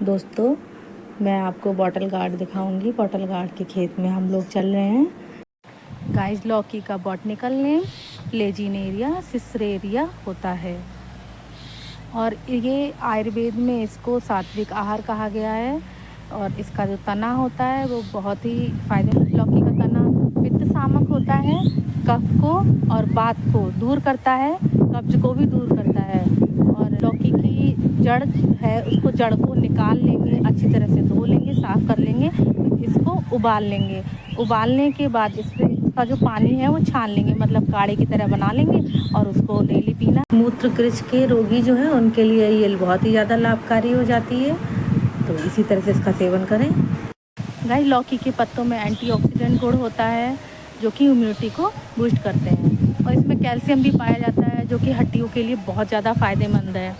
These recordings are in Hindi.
दोस्तों, मैं आपको बॉटल गार्ड दिखाऊंगी। बॉटल गार्ड के खेत में हम लोग चल रहे हैं। गाइस, लौकी का बॉटनिकल नेम लेजिनेरिया सिसरेरिया होता है और ये आयुर्वेद में इसको सात्विक आहार कहा गया है। और इसका जो तना होता है वो बहुत ही फायदेमंद। लौकी का तना पित्त शामक होता है, कफ को और वात को दूर करता है, कब्ज को भी दूर करता है। और लौकी की जड़ है, उसको जड़ को निकाल लेंगे, अच्छी तरह से धो लेंगे, साफ़ कर लेंगे, इसको उबाल लेंगे। उबालने के बाद इसका जो पानी है वो छान लेंगे, मतलब काढ़े की तरह बना लेंगे और उसको डेली पीना। मूत्र कृषि के रोगी जो हैं उनके लिए ये बहुत ही ज़्यादा लाभकारी हो जाती है, तो इसी तरह से इसका सेवन करें। गाइस, लौकी के पत्तों में एंटीऑक्सीडेंट गुण होता है जो कि इम्यूनिटी को बूस्ट करते हैं और इसमें कैल्शियम भी पाया जाता है जो कि हड्डियों के लिए बहुत ज़्यादा फायदेमंद है।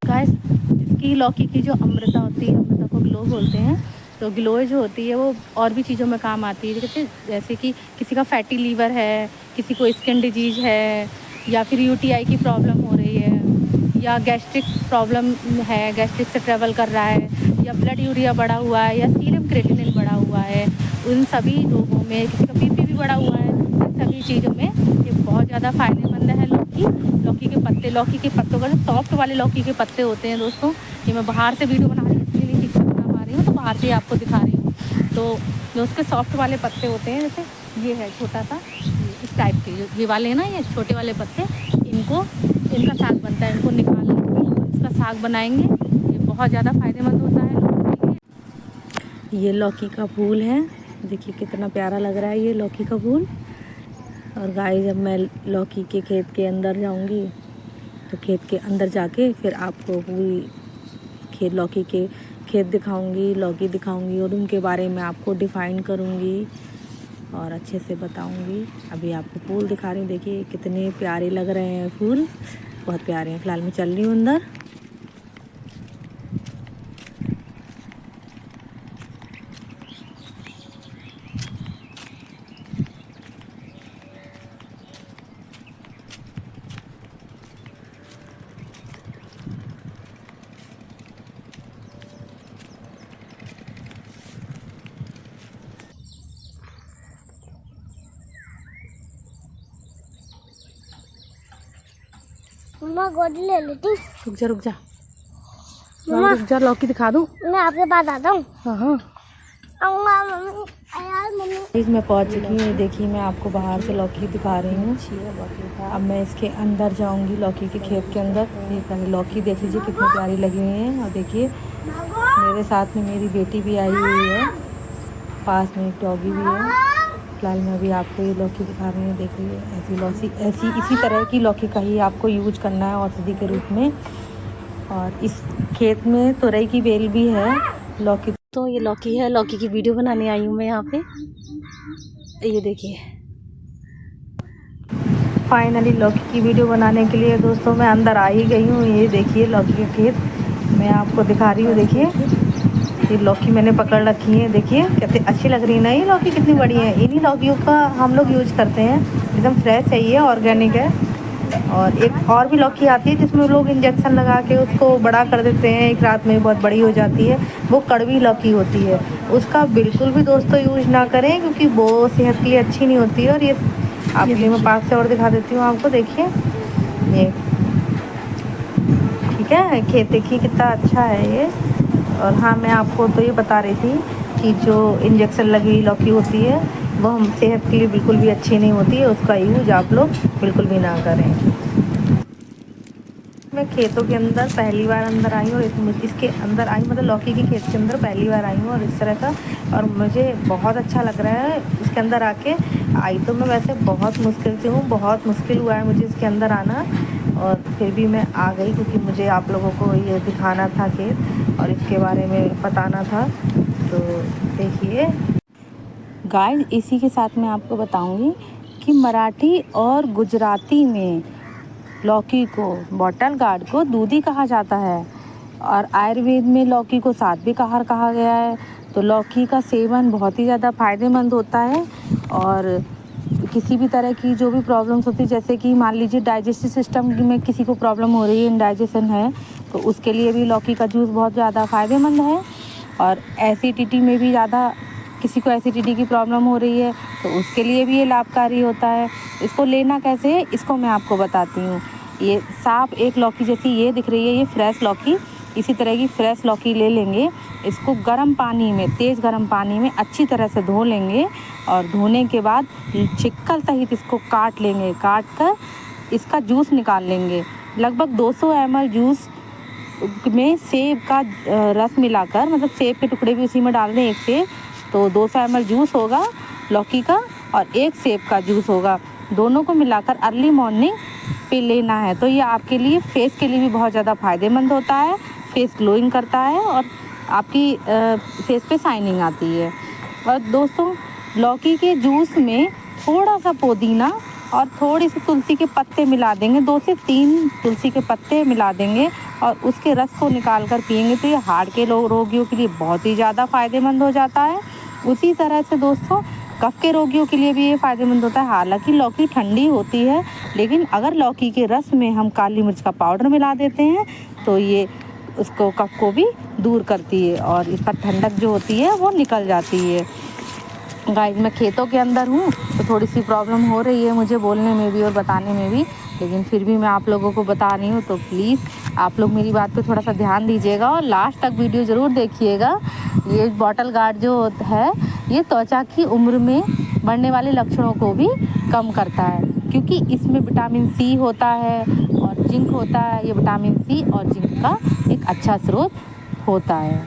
गाइस, इसकी लौकी की जो अमृता होती है, अमृता को ग्लो बोलते हैं, तो ग्लो जो होती है वो और भी चीज़ों में काम आती है। जैसे कि किसी का फैटी लीवर है, किसी को स्किन डिजीज है, या फिर यूटीआई की प्रॉब्लम हो रही है, या गैस्ट्रिक प्रॉब्लम है, गैस्ट्रिक से ट्रैवल कर रहा है, या ब्लड यूरिया बढ़ा हुआ है, या सीरम क्रेटिनिन बढ़ा हुआ है, उन सभी रोगों में, किसी का बीपी भी बढ़ा हुआ है, इन सभी चीज़ों में ये बहुत ज़्यादा फायदेमंद है। लौकी के पत्ते, लौकी के पत्तों का जो सॉफ्ट वाले लौकी के पत्ते होते हैं दोस्तों, ये मैं बाहर से वीडियो बना रही हूँ इसलिए नहीं ठीक से बता पा रही हूँ, तो बाहर से आपको दिखा रही हूँ। तो जो उसके सॉफ्ट वाले पत्ते होते हैं, जैसे ये है छोटा सा, इस टाइप के जो ये वाले हैं ना, ये छोटे वाले पत्ते, इनका साग बनता है। इनको निकाल के इसका साग बनाएंगे, ये बहुत ज़्यादा फायदेमंद होता है लोगों के लिए। ये लौकी का फूल है, देखिए कितना प्यारा लग रहा है ये लौकी का फूल। और गाइस, जब मैं लौकी के खेत के अंदर जाऊंगी तो खेत के अंदर जाके फिर आपको पूरी लौकी के खेत दिखाऊंगी, लौकी दिखाऊंगी और उनके बारे में आपको डिफ़ाइन करूंगी और अच्छे से बताऊंगी। अभी आपको फूल दिखा रही हूँ, देखिए कितने प्यारे लग रहे हैं फूल, बहुत प्यारे हैं। फ़िलहाल मैं चल रही हूँ अंदर। मम्मा गोदी ले लेती। रुक जा रुक जा रुक जा, लौकी दिखा दूँ? मैं आपके पास आता हूँ। हाँ हाँ, आऊँगा मम्मी। यार मम्मी, मैं पहुंच चुकी हूँ। देखिए, मैं आपको बाहर से लौकी दिखा रही हूँ। अब मैं इसके अंदर जाऊँगी, लौकी के खेत के अंदर। ये पहले लौकी देख लीजिए कितनी प्यारी लगी हुई है। और देखिए, मेरे साथ में मेरी बेटी भी आई हुई है, पास में एक डॉगी भी है। फिलहाल मैं अभी आपको ये लौकी दिखा रही हूँ। देखिए, ऐसी इसी तरह की लौकी का ही आपको यूज करना है औषधि के रूप में। और इस खेत में तुरई की बेल भी है। लौकी, तो ये लौकी है, लौकी की वीडियो बनाने आई हूँ मैं यहाँ पे। ये देखिए, फाइनली लौकी की वीडियो बनाने के लिए दोस्तों मैं अंदर आ ही गई हूँ। ये देखिए लौकी का खेत मैं आपको दिखा रही हूँ। देखिए, ये लौकी मैंने पकड़ रखी है, देखिए कितनी अच्छी लग रही है ना। ये लौकी कितनी बड़ी है। इन्हीं लौकियों का हम लोग यूज करते हैं, एकदम फ्रेश है, ये ऑर्गेनिक है। और एक और भी लौकी आती है जिसमें लोग इंजेक्शन लगा के उसको बड़ा कर देते हैं, एक रात में बहुत बड़ी हो जाती है, वो कड़वी लौकी होती है। उसका बिल्कुल भी दोस्तों यूज ना करें, क्योंकि वो सेहत के लिए अच्छी नहीं होती है। और ये आपके मैं पास से और दिखा देती हूँ आपको। देखिए ये, ठीक है, खेत देखिए कितना अच्छा है ये। और हाँ, मैं आपको तो ये बता रही थी कि जो इंजेक्शन लगी लौकी होती है वो हम सेहत के लिए बिल्कुल भी अच्छी नहीं होती है। उसका यूज आप लोग बिल्कुल भी ना करें। मैं खेतों के अंदर पहली बार अंदर आई हूँ और इसके अंदर आई, मतलब लौकी के खेत के अंदर पहली बार आई हूँ और इस तरह का, और मुझे बहुत अच्छा लग रहा है इसके अंदर आके। आई तो मैं वैसे बहुत मुश्किल से हूँ, बहुत मुश्किल हुआ है मुझे इसके अंदर आना, और फिर भी मैं आ गई क्योंकि मुझे आप लोगों को ये दिखाना था खेत और इसके बारे में बताना था। तो देखिए गाइस, इसी के साथ मैं आपको बताऊंगी कि मराठी और गुजराती में लौकी को, बॉटल गार्ड को दूधी कहा जाता है और आयुर्वेद में लौकी को सात्विक आहार कहा गया है। तो लौकी का सेवन बहुत ही ज़्यादा फायदेमंद होता है। और किसी भी तरह की जो भी प्रॉब्लम्स होती है, जैसे कि मान लीजिए डाइजेस्टिव सिस्टम में किसी को प्रॉब्लम हो रही है, इंडाइजेशन है, तो उसके लिए भी लौकी का जूस बहुत ज़्यादा फ़ायदेमंद है। और एसिडिटी में भी ज़्यादा, किसी को एसिडिटी की प्रॉब्लम हो रही है तो उसके लिए भी ये लाभकारी होता है। इसको लेना कैसे है इसको मैं आपको बताती हूँ। ये साफ एक लौकी जैसी ये दिख रही है, ये फ्रेश लौकी, इसी तरह की फ्रेश लौकी ले लेंगे। इसको गर्म पानी में, तेज़ गर्म पानी में अच्छी तरह से धो लेंगे और धोने के बाद छिक्कल सहित इसको काट लेंगे। काट कर इसका जूस निकाल लेंगे। लगभग 200 ml जूस में सेब का रस मिलाकर, मतलब सेब के टुकड़े भी उसी में डाल दें एक सेब, तो 200 ml जूस होगा लौकी का और एक सेब का जूस होगा। दोनों को मिलाकर अर्ली मॉर्निंग पे लेना है। तो ये आपके लिए, फेस के लिए भी बहुत ज़्यादा फ़ायदेमंद होता है। फेस ग्लोइंग करता है और आपकी फेस पे शाइनिंग आती है। और दोस्तों, लौकी के जूस में थोड़ा सा पुदीना और थोड़ी सी तुलसी के पत्ते मिला देंगे, 2 से 3 तुलसी के पत्ते मिला देंगे और उसके रस को निकाल कर पिएंगे तो ये हार्ट के रोगियों के लिए बहुत ही ज़्यादा फ़ायदेमंद हो जाता है। उसी तरह से दोस्तों, कफ के रोगियों के लिए भी ये फ़ायदेमंद होता है। हालांकि लौकी ठंडी होती है, लेकिन अगर लौकी के रस में हम काली मिर्च का पाउडर मिला देते हैं तो ये उसको, कफ को भी दूर करती है और इस पर ठंडक जो होती है वो निकल जाती है। गाइस, मैं खेतों के अंदर हूँ तो थोड़ी सी प्रॉब्लम हो रही है मुझे बोलने में भी और बताने में भी, लेकिन फिर भी मैं आप लोगों को बता रही हूँ। तो प्लीज़ आप लोग मेरी बात पे थोड़ा सा ध्यान दीजिएगा और लास्ट तक वीडियो ज़रूर देखिएगा। ये बॉटल गार्ड जो है ये त्वचा की उम्र में बढ़ने वाले लक्षणों को भी कम करता है, क्योंकि इसमें विटामिन सी होता है और जिंक होता है। ये विटामिन सी और जिंक का एक अच्छा स्रोत होता है।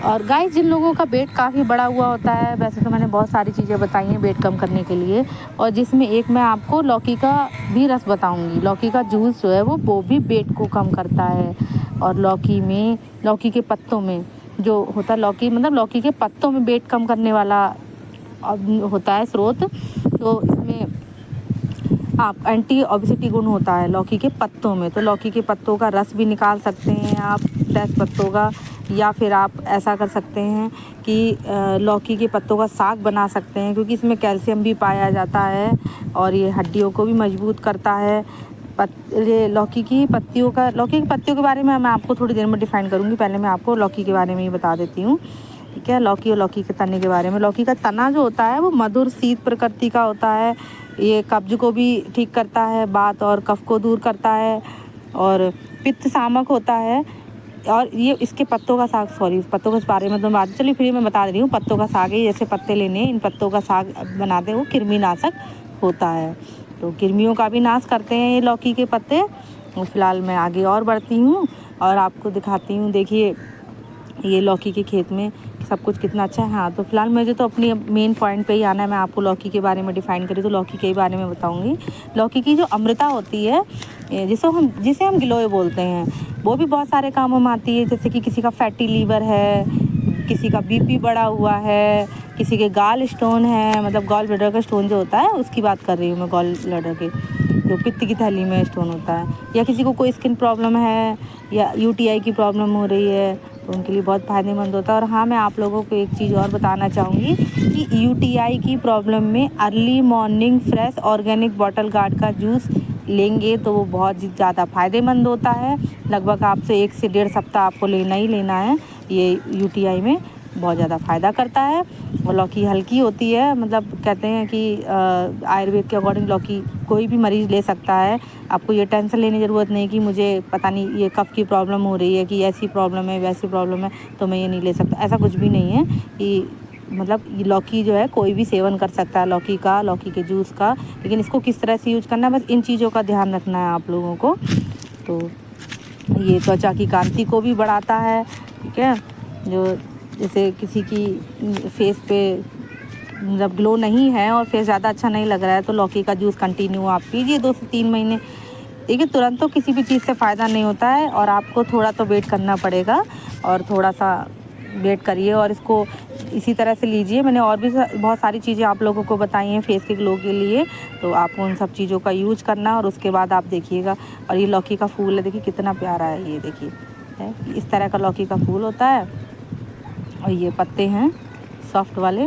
और गाइस, जिन लोगों का वेट काफ़ी बड़ा हुआ होता है, वैसे तो मैंने बहुत सारी चीज़ें बताई हैं वेट कम करने के लिए, और जिसमें एक मैं आपको लौकी का भी रस बताऊंगी। लौकी का जूस जो है वो भी वेट को कम करता है। और लौकी के पत्तों में जो होता है, लौकी मतलब लौकी के पत्तों में वेट कम करने वाला होता है स्रोत। तो इसमें आप एंटी ओबेसिटी गुण होता है लौकी के पत्तों में। तो लौकी के पत्तों का रस भी निकाल सकते हैं आप, फ्रेश पत्तों का, या फिर आप ऐसा कर सकते हैं कि लौकी के पत्तों का साग बना सकते हैं, क्योंकि इसमें कैल्शियम भी पाया जाता है और ये हड्डियों को भी मजबूत करता है। ये लौकी की पत्तियों के बारे में मैं आपको थोड़ी देर में डिफाइन करूँगी। पहले मैं आपको लौकी के बारे में ही बता देती हूँ, ठीक है। लौकी और लौकी के तने के बारे में। लौकी का तना जो होता है वो मधुर शीत प्रकृति का होता है। ये कब्ज को भी ठीक करता है, बात और कफ को दूर करता है और पित्त शामक होता है। और ये इसके पत्तों का साग, पत्तों के बारे में तो बात चलिए फिर मैं बता रही हूँ। पत्तों का साग है, जैसे पत्ते लेने, इन पत्तों का साग बनाते हैं, वो कृमिनाशक होता है। तो कृमियों का भी नाश करते हैं ये लौकी के पत्ते। तो फिलहाल मैं आगे और बढ़ती हूँ और आपको दिखाती हूँ। देखिए ये लौकी के खेत में सब कुछ कितना अच्छा है। हाँ, तो फिलहाल मुझे तो अपनी मेन पॉइंट पे ही आना है। मैं आपको लौकी के बारे में डिफ़ाइन करी तो लौकी के बारे में बताऊंगी। लौकी की जो अमृता होती है, जिसे हम गिलोय बोलते हैं, वो भी बहुत सारे कामों में आती है। जैसे कि किसी का फैटी लीवर है, किसी का बीपी बढ़ा हुआ है, किसी के गाल स्टोन है, मतलब गॉल ब्लैडर का स्टोन जो होता है उसकी बात कर रही हूँ मैं, गॉल ब्लैडर के जो पित्त की थैली में स्टोन होता है, या किसी को कोई स्किन प्रॉब्लम है या यूटीआई की प्रॉब्लम हो रही है तो उनके लिए बहुत फ़ायदेमंद होता है। और हाँ, मैं आप लोगों को एक चीज़ और बताना चाहूँगी कि यूटीआई की प्रॉब्लम में early morning fresh organic bottle gourd का जूस लेंगे तो वो बहुत ज़्यादा फ़ायदेमंद होता है। लगभग आपसे 1 से 1.5 सप्ताह आपको लेना ही लेना है। ये यूटीआई में बहुत ज़्यादा फ़ायदा करता है। और लौकी हल्की होती है, मतलब कहते हैं कि आयुर्वेद के अकॉर्डिंग लौकी कोई भी मरीज़ ले सकता है। आपको ये टेंशन लेने की ज़रूरत नहीं कि मुझे पता नहीं ये कफ़ की प्रॉब्लम हो रही है, कि ऐसी प्रॉब्लम है वैसी प्रॉब्लम है तो मैं ये नहीं ले सकता। ऐसा कुछ भी नहीं है कि मतलब ये लौकी जो है कोई भी सेवन कर सकता है, लौकी के जूस का। लेकिन इसको किस तरह से यूज करना है, बस इन चीज़ों का ध्यान रखना है आप लोगों को। तो ये त्वचा की कांति को भी बढ़ाता है, ठीक है। जो जैसे किसी की फेस पे मतलब ग्लो नहीं है और फेस ज़्यादा अच्छा नहीं लग रहा है तो लौकी का जूस कंटिन्यू आप पीजिए 2 से 3 महीने। देखिए, तुरंत तो किसी भी चीज़ से फ़ायदा नहीं होता है और आपको थोड़ा तो वेट करना पड़ेगा और थोड़ा सा वेट करिए और इसको इसी तरह से लीजिए। मैंने और भी बहुत सारी चीज़ें आप लोगों को बताई हैं फेस के ग्लो के लिए, तो आपको उन सब चीज़ों का यूज करना और उसके बाद आप देखिएगा। और ये लौकी का फूल है, देखिए कितना प्यारा है, ये देखिए है, इस तरह का लौकी का फूल होता है। और ये पत्ते हैं सॉफ्ट वाले,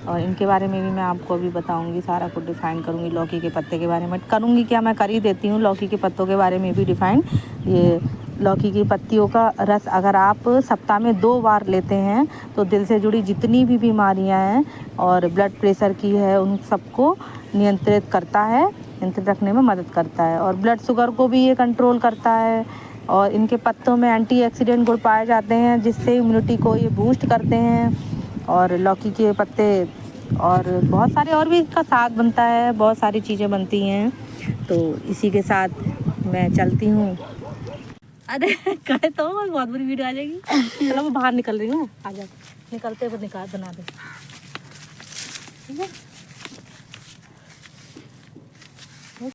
और इनके बारे में भी मैं आपको अभी बताऊंगी, सारा कुछ डिफ़ाइन करूंगी। लौकी के पत्ते के बारे में करूंगी क्या, मैं कर ही देती हूँ। लौकी के पत्तों के बारे में भी डिफ़ाइन, ये लौकी की पत्तियों का रस अगर आप सप्ताह में 2 बार लेते हैं तो दिल से जुड़ी जितनी भी बीमारियां हैं और ब्लड प्रेशर की है उन सबको नियंत्रित करता है, नियंत्रित रखने में मदद करता है। और ब्लड शुगर को भी ये कंट्रोल करता है। और इनके पत्तों में एंटीऑक्सीडेंट गुण पाए जाते हैं जिससे इम्यूनिटी को ये बूस्ट करते हैं। और लौकी के पत्ते और बहुत सारे और भी इसका साग बनता है, बहुत सारी चीज़ें बनती हैं। तो इसी के साथ मैं चलती हूँ। अरे कहे तो बहुत बुरी वीडियो आ जाएगी। चलो मैं बाहर निकल रही हूँ, आ जाओ, निकलते हुए निकाल बना दे, ठीक है।